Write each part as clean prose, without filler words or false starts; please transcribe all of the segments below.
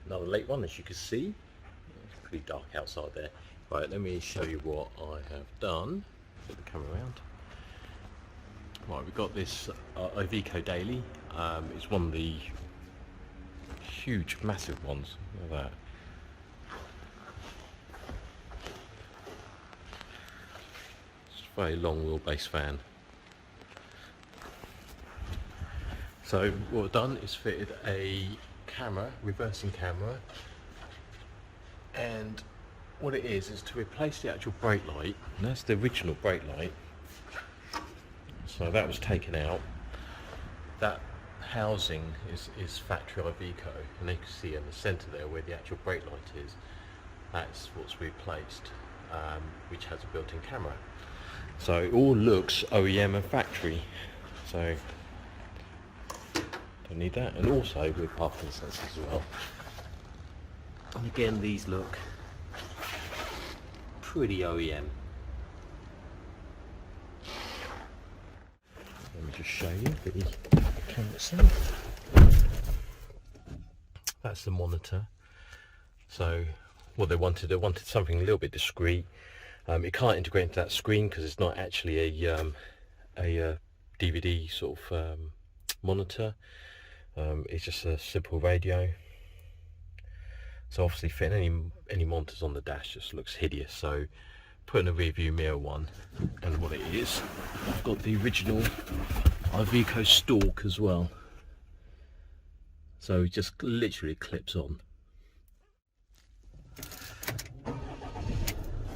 another late one, as you can see. It's pretty dark outside there. Right, let me show you what I have done. Put the camera around. Right, we've got this Iveco Daily. It's one of the huge, massive ones. Look at that. It's a very long wheelbase van. So what I've done is fitted a camera, reversing camera, and what it is to replace the actual brake light, and that's the original brake light. So that was taken out. That housing is factory Iveco, and you can see in the centre there where the actual brake light is, that's what's replaced, which has a built-in camera. So it all looks OEM and factory, so don't need that. And also with parking sensors as well. And again, these look pretty OEM. Let me just show you the camera itself. That's the monitor. So what they wanted something a little bit discreet. It can't integrate into that screen because it's not actually a DVD sort of monitor. It's just a simple radio. So obviously fitting any monitors on the dash just looks hideous. So putting a rear view mirror one, and what it is, I've got the original Iveco stalk as well. So it just literally clips on.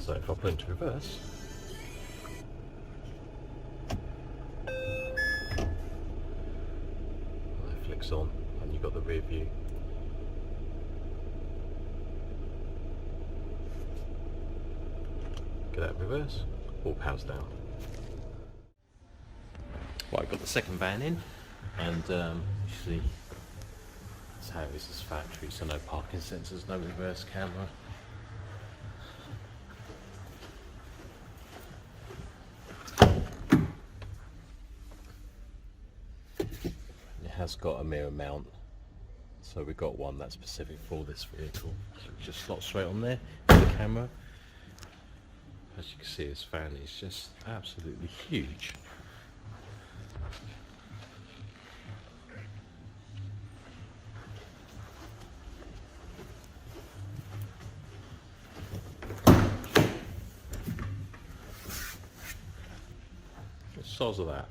So if I put into reverse, it flicks on, and you've got the rear view. Get that in reverse, all powers down. Right, I've got the second van in, and you see that's how it is as factory. So no parking sensors, no reverse camera. It has got a mirror mount, so we've got one that's specific for this vehicle. So it just slots straight on there with the camera. As you can see, this fan is just absolutely huge. The size of that.